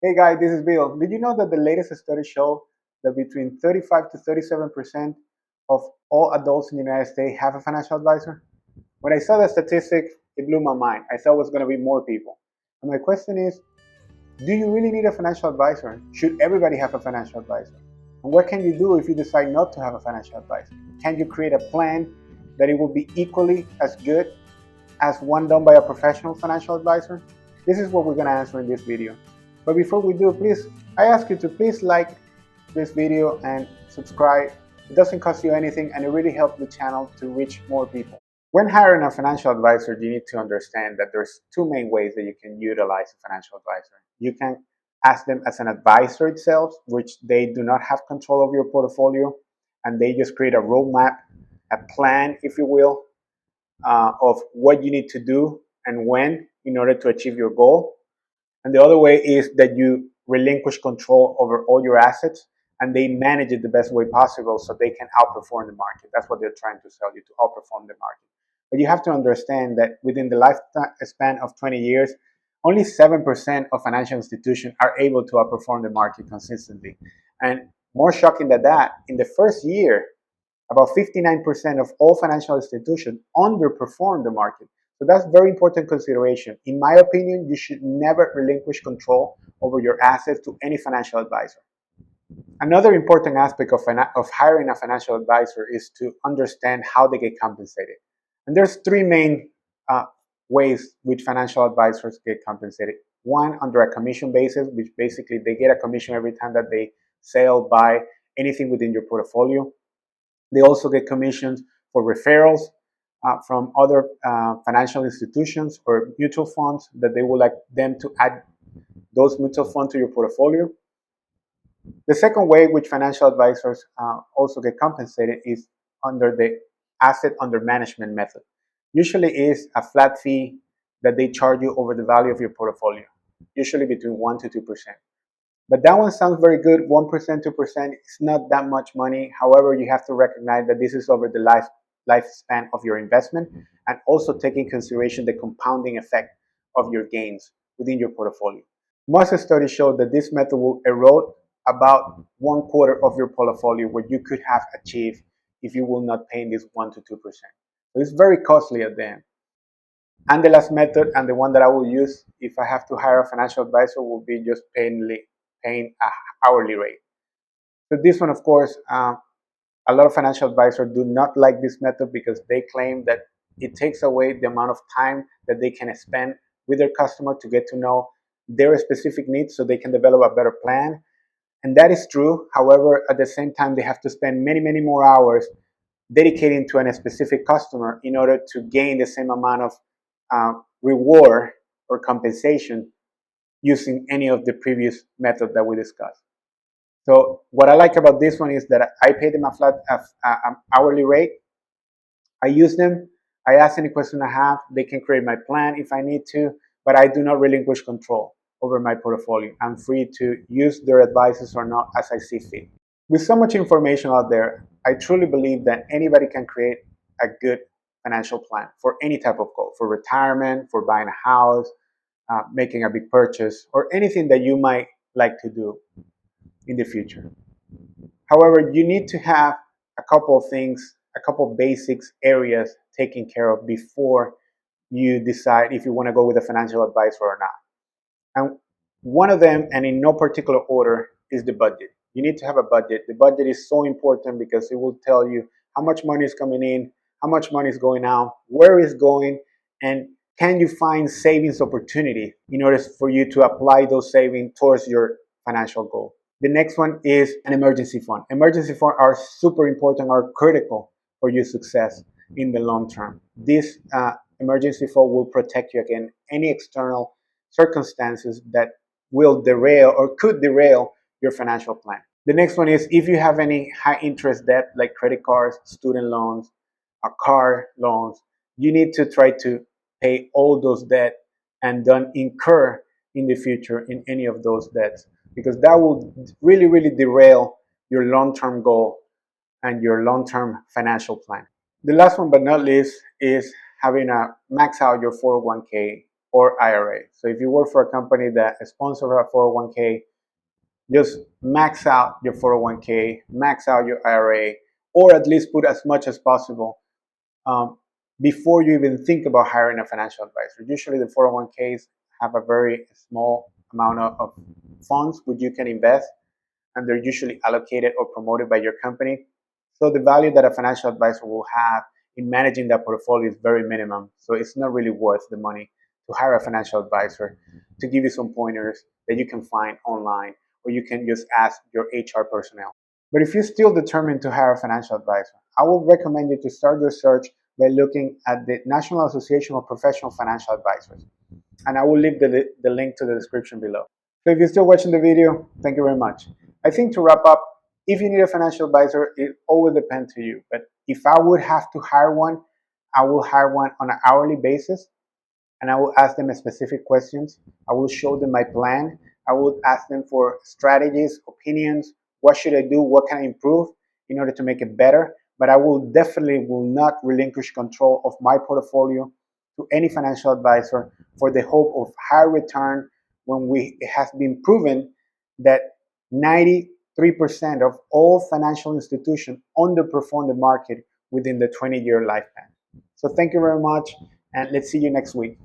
Hey guys, this is Bill. Did you know that the latest studies show that between 35 to 37% of all adults in the United States have a financial advisor? When I saw that statistic, it blew my mind. I thought it was going to be more people. And my question is, do you really need a financial advisor? Should everybody have a financial advisor? And what can you do if you decide not to have a financial advisor? Can you create a plan that it will be equally as good as one done by a professional financial advisor? This is what we're going to answer in this video. But before we do, please, I ask you to please like this video and subscribe. It doesn't cost you anything and it really helps the channel to reach more people. When hiring a financial advisor, you need to understand that there's two main ways that you can utilize a financial advisor. You can ask them as an advisor itself, which they do not have control of your portfolio, and they just create a roadmap, a plan, if you will, of what you need to do and when in order to achieve your goal. And the other way is that you relinquish control over all your assets and they manage it the best way possible so they can outperform the market. That's what they're trying to sell you, to outperform the market. But you have to understand that within the lifespan of 20 years, only 7% of financial institutions are able to outperform the market consistently. And more shocking than that, in the first year, about 59% of all financial institutions underperform the market. So that's very important consideration. In my opinion, you should never relinquish control over your assets to any financial advisor. Another important aspect of hiring a financial advisor is to understand how they get compensated. And there's three main ways which financial advisors get compensated. One, under a commission basis, which basically they get a commission every time that they sell, buy anything within your portfolio. They also get commissions for referrals from other financial institutions or mutual funds that they would like them to add those mutual funds to your portfolio. The second way which financial advisors also get compensated is under the asset under management method. Usually is a flat fee that they charge you over the value of your portfolio, usually between 1 to 2%. But that one sounds very good, 1%, 2%. It's not that much money. However, you have to recognize that this is over the lifespan of your investment and also take in consideration the compounding effect of your gains within your portfolio. Most studies show that this method will erode about 1/4 of your portfolio what you could have achieved if you will not pay this 1 to 2%. So it's very costly at the end. And the last method, and the one that I will use if I have to hire a financial advisor, will be just paying an hourly rate. So this one, of course, a lot of financial advisors do not like this method because they claim that it takes away the amount of time that they can spend with their customer to get to know their specific needs so they can develop a better plan. And that is true. However, at the same time, they have to spend many, many more hours dedicating to a specific customer in order to gain the same amount of reward or compensation using any of the previous methods that we discussed. So what I like about this one is that I pay them a flat hourly rate. I use them. I ask any question I have. They can create my plan if I need to, but I do not relinquish control over my portfolio. I'm free to use their advices or not as I see fit. With so much information out there, I truly believe that anybody can create a good financial plan for any type of goal, for retirement, for buying a house, making a big purchase, or anything that you might like to do in the future. However, you need to have a couple of things, a couple of basics areas taken care of before you decide if you want to go with a financial advisor or not. And one of them, and in no particular order, is the budget. You need to have a budget. The budget is so important because it will tell you how much money is coming in, how much money is going out, where it's going, and can you find savings opportunity in order for you to apply those savings towards your financial goal. The next one is an emergency fund. Emergency funds are super important, are critical for your success in the long term. This emergency fund will protect you against any external circumstances that will derail or could derail your financial plan. The next one is if you have any high interest debt like credit cards, student loans, car loans, you need to try to pay all those debt and don't incur in the future in any of those debts, because that will really, really derail your long-term goal and your long-term financial plan. The last one but not least is having a max out your 401k or IRA. So if you work for a company that sponsors a 401k, just max out your 401k, max out your IRA, or at least put as much as possible um, before you even think about hiring a financial advisor. Usually the 401ks have a very small amount of funds which you can invest, and they're usually allocated or promoted by your company. So the value that a financial advisor will have in managing that portfolio is very minimum. So it's not really worth the money to hire a financial advisor to give you some pointers that you can find online, or you can just ask your HR personnel. But if you're still determined to hire a financial advisor, I will recommend you to start your search by looking at the National Association of Professional Financial Advisors. And I will leave the link to the description below. So if you're still watching the video, thank you very much. I think to wrap up, if you need a financial advisor, it always depends to you. But if I would have to hire one, I will hire one on an hourly basis, and I will ask them specific questions. I will show them my plan. I will ask them for strategies, opinions. What should I do? What can I improve in order to make it better? But I will definitely will not relinquish control of my portfolio to any financial advisor for the hope of high return when it has been proven that 93% of all financial institutions underperform the market within the 20-year lifespan. So thank you very much, and let's see you next week.